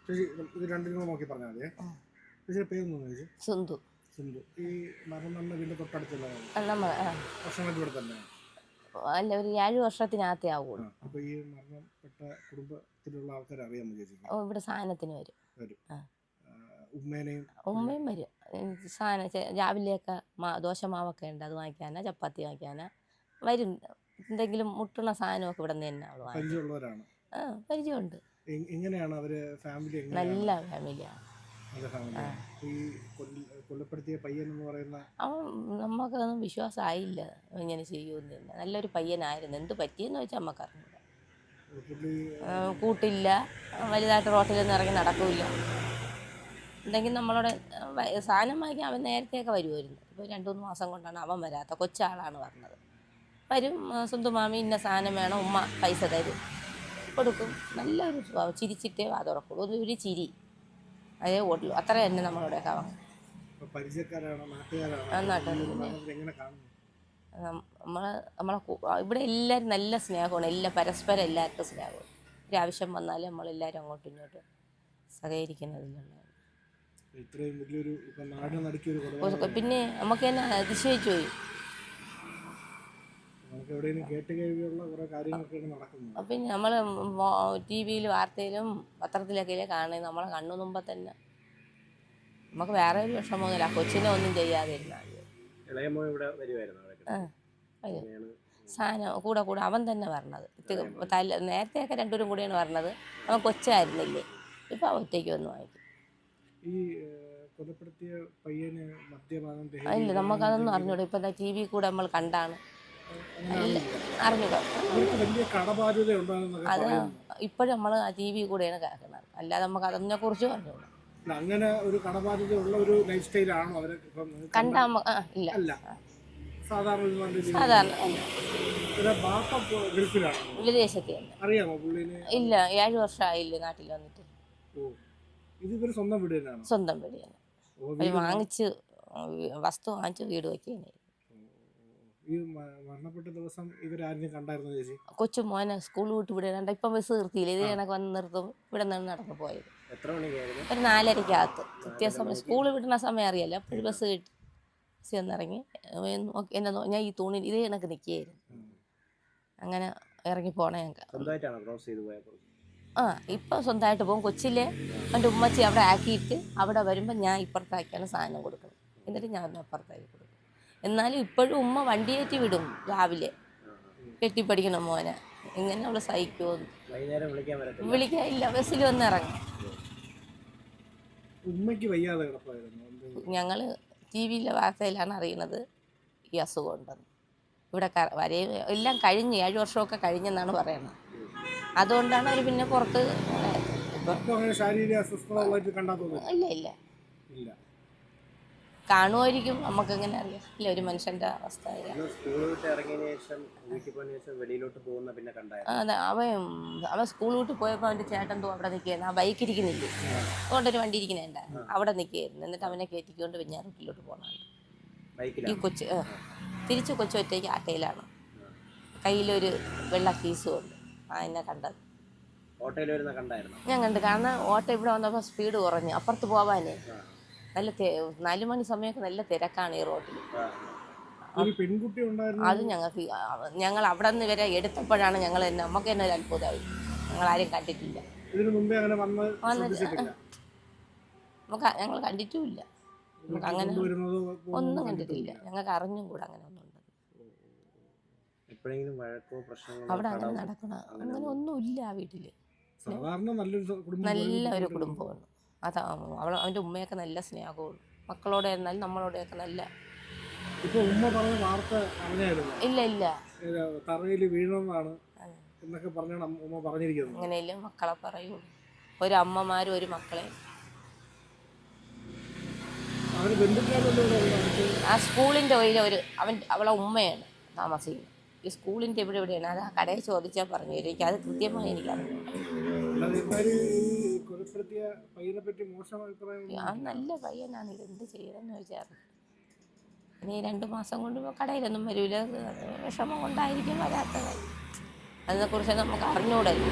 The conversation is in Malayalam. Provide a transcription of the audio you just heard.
ചേച്ചി ഇത് രണ്ടിനും നോക്കി പറഞ്ഞാൽ മതിയേ. ചേച്ചിയുടെ പേരൊന്നും ചോദിച്ചു. സിന്ധു. സിന്ധു. ഈ മരണം നമ്മുടെ വീടിൻ്റെ തൊട്ടടുത്തല്ല വർഷങ്ങൾക്ക് ഇവിടെ തന്നെ അല്ല, ഒരു 7 വർഷത്തിനകത്തേ ആവുള്ളൂ. അപ്പോൾ ഈ മരണപ്പെട്ട കുടുംബത്തിലുള്ള ആൾക്കാർ അറിയാമോ ചേച്ചി? ഇവിടെ സാധനത്തിന് വരും. ഉമ്മയും വരും. സാധനം രാവിലെയൊക്കെ ദോശമാവൊക്കെ ഉണ്ട്, അത് വാങ്ങിക്കാനാ ചപ്പാത്തി വാങ്ങിക്കാനാ വരും. എന്തെങ്കിലും മുട്ടുന്ന സാധനമൊക്കെ ഇവിടെ നിന്ന് തന്നെ അവൾ പരിചയമുള്ളവരാണ്. പരിചയമുണ്ട്. എങ്ങനെയാണ് അവര് ഫാമിലി? നല്ല ഫാമിലിയാണ്. ഈ കൊലപ്പെടുത്തിയ പയ്യൻ എന്ന് പറയുന്ന അവൻ നമുക്കതൊന്നും വിശ്വാസമായില്ല ഇങ്ങനെ ചെയ്യുമെന്ന് തന്നെ. നല്ലൊരു പയ്യനായിരുന്നു. എന്ത് പറ്റിയെന്ന് വെച്ചാൽ നമുക്ക് അറിഞ്ഞില്ല. കൂട്ടില്ല, വലുതായിട്ട് റോട്ടിലൊന്നും ഇറങ്ങി നടക്കില്ല. എന്തെങ്കിലും നമ്മളോട് സാധനം വാങ്ങിക്കാൻ അവൻ നേരത്തെയൊക്കെ വരുമായിരുന്നു. ഇപ്പോൾ 2-3 മാസം കൊണ്ടാണ് അവൻ വരാത്ത. കൊച്ചാളാണ് പറഞ്ഞത്. വരും, സ്വന്തമാമി ഇന്ന സാധനം വേണം, ഉമ്മ പൈസ തരും, കൊടുക്കും. നല്ലൊരു സ്വഭാവം. ചിരിച്ചിട്ടേ വാ തുറക്കുള്ളൂ. ഒരു ചിരി അതേ ഓട്ടുള്ളൂ. അത്ര തന്നെ നമ്മളോടൊക്കെ അവൻ. നമ്മളെ ഇവിടെ എല്ലാവരും നല്ല സ്നേഹമാണ്. പരസ്പരം എല്ലാവർക്കും സ്നേഹമാണ്. ഒരാവശ്യം വന്നാലും നമ്മളെല്ലാവരും അങ്ങോട്ടും ഇങ്ങോട്ടും സഹകരിക്കുന്നതിലുള്ളതാണ്. പിന്നെ നമുക്ക് തന്നെ അതിശയിച്ചു പോയി. പിന്നെ നമ്മൾ TV-യിൽ വാർത്തയിലും പത്രത്തിലൊക്കെ കാണുന്നത് നമ്മളെ കണ്ണു മുമ്പ് തന്നെ. നമുക്ക് വേറെ ഒരു വിഷമമൊന്നുമില്ല. കൊച്ചിനെ ഒന്നും ചെയ്യാതിരുന്നാൽ സാധനം കൂടെ അവൻ തന്നെ പറഞ്ഞത്. നേരത്തെയൊക്കെ രണ്ടുപേരും കൂടിയാണ് പറഞ്ഞത്. അവൻ കൊച്ചായിരുന്നില്ലേ, ഇപ്പം അവൻ ഒറ്റയ്ക്ക് വന്ന് വാങ്ങിക്കും. ഇല്ല, നമുക്കതൊന്നും അറിഞ്ഞൂടാ. ഇപ്പം TV കൂടെ നമ്മൾ കണ്ടാണ് അറിഞ്ഞൂടാ. അത് ഇപ്പോഴും നമ്മൾ TV കൂടെയാണ് കേൾക്കുന്നത്. അല്ലാതെ നമുക്ക് അതിനെ കുറിച്ച് പറഞ്ഞൂടാ. അങ്ങനെ ഒരു കടബാധ്യതയുള്ള ഒരു ലൈഫ് സ്റ്റൈലാണോ അവരെ കണ്ടാ? ഇല്ല, സാധാരണ വിദേശത്ത്. ഇല്ല, 7 വർഷമായില്ലേ നാട്ടിൽ വന്നിട്ട്. സ്വന്തം വീട് തന്നെ. വാങ്ങിച്ച് വസ്തു വാങ്ങിച്ച് വീട് വയ്ക്കുകയാണ്. കൊച്ചു മോനെ സ്കൂൾ വിട്ട് വിടേണ്ട. ഇപ്പം ബസ് നിർത്തിയില്ല. ഇത് കണക്ക് വന്ന് നിർത്തും. ഇവിടെ നിന്നാണ് നടന്നു പോയത്. ഒരു 4:30-ക്കകത്ത് കൃത്യസമയം. സ്കൂൾ വിടുന്ന സമയം അറിയാലോ. അപ്പോഴും ബസ് കിട്ടി. ബസ് വന്നിറങ്ങി എന്നെ ഞാൻ ഈ തൂണിൽ ഇതേ കണക്ക് നിൽക്കുകയായിരുന്നു. അങ്ങനെ ഇറങ്ങി പോണേ ഞങ്ങൾക്ക്. ഇപ്പം സ്വന്തമായിട്ട് പോകും. കൊച്ചിലെ എൻ്റെ ഉമ്മച്ചി അവിടെ ആക്കിയിട്ട് അവിടെ വരുമ്പോൾ ഞാൻ ഇപ്പുറത്താക്കിയാണ് സാധനം കൊടുക്കണം. എന്നിട്ട് ഞാൻ അപ്പുറത്താക്കി കൊടുക്കും. എന്നാലും ഇപ്പോഴും ഉമ്മ വണ്ടിയേറ്റി വിടും രാവിലെ. കെട്ടിപ്പടിക്കണം മോനെ. എങ്ങനെ അവള് സഹിക്കുമോ? വിളിക്കാനില്ല, ബസ്സിൽ വന്ന് ഇറങ്ങും. ഞങ്ങൾ TV-യിലെ വാർത്തയിലാണ് അറിയുന്നത് ഈ അസുഖം ഉണ്ടെന്ന്. ഇവിടെ എല്ലാം കഴിഞ്ഞ് 7 വർഷമൊക്കെ കഴിഞ്ഞെന്നാണ് പറയുന്നത്. അതുകൊണ്ടാണ് അവർ പിന്നെ പുറത്ത്. ഇല്ല, കാണുമായിരിക്കും. നമുക്കെങ്ങനെ അറിയാം? ഇല്ല, ഒരു മനുഷ്യൻ്റെ അവസ്ഥ. അതെ, അവൻ സ്കൂൾ വിട്ട് പോയപ്പോൾ അവൻ്റെ ചേട്ടൻ അവിടെ നിൽക്കുകയായിരുന്നു. ആ ബൈക്ക് ഇരിക്കുന്നില്ലേ, അതുകൊണ്ടൊരു വണ്ടി ഇരിക്കുന്നുണ്ടായിരുന്നു. അവിടെ നിൽക്കുകയായിരുന്നു. എന്നിട്ട് അവനെ കയറ്റിക്കൊണ്ട് വെഞ്ഞാറൂട്ടിലോട്ട് പോകണമാണ് ഈ കൊച്ച്. തിരിച്ച് കൊച്ചു ഒറ്റയ്ക്ക് ആട്ടയിലാണ്. കയ്യിലൊരു വെള്ള കീസും ഉണ്ട്. എന്നെ കണ്ടത് ഞാൻ കണ്ടു. കാരണം ഓട്ടോ ഇവിടെ വന്നപ്പോൾ സ്പീഡ് കുറഞ്ഞു. അപ്പുറത്ത് പോവാനേ നല്ല 4 മണി സമയമൊക്കെ നല്ല തിരക്കാണ് ഈ റോഡിൽ. അത് ഞങ്ങൾ അവിടെ നിന്ന് വരെ എടുത്തപ്പോഴാണ് നമുക്ക് തന്നെ ഒരു അത്ഭുതമായി. ഞങ്ങളാരും കണ്ടിട്ടില്ല. ഞങ്ങൾ കണ്ടിട്ടുമില്ല. നമുക്ക് അങ്ങനെ ഒന്നും കണ്ടിട്ടില്ല. ഞങ്ങൾക്ക് അറിഞ്ഞും കൂടെ അങ്ങനെ ഒന്നും ഉണ്ട്. അവിടെ അങ്ങനെ നടക്കണം അങ്ങനെ ഒന്നുമില്ല. ആ വീട്ടില് നല്ലൊരു കുടുംബമാണ്. അതാ അവൻ്റെ ഉമ്മയൊക്കെ നല്ല സ്നേഹവും മക്കളോടെ ആയിരുന്നാലും നമ്മളോടെയൊക്കെ നല്ല. ഇല്ല, അങ്ങനെയല്ലേ മക്കളെ പറയുള്ളൂ. ഒരു അമ്മമാരും ഒരു മക്കളെ. ആ സ്കൂളിൻ്റെ അവളെ ഉമ്മയാണ് താമസിക്കുന്നത്. ഈ സ്കൂളിൻ്റെ എവിടെയാണ്. അത് ആ കടയിൽ ചോദിച്ചാൽ പറഞ്ഞു തരും. എനിക്ക് അത് കൃത്യമായി എനിക്കറിയാം. ആ നല്ല പയ്യനാണ്. ഇതെന്ത് ചെയ്യണമെന്ന് ചോദിച്ചാൽ ഇനി 2 മാസം കൊണ്ട് കടയിലൊന്നും വരില്ല. വിഷമം കൊണ്ടായിരിക്കും വരാത്തത്. അതിനെക്കുറിച്ച് നമുക്ക് അറിഞ്ഞുകൂടല്ലോ.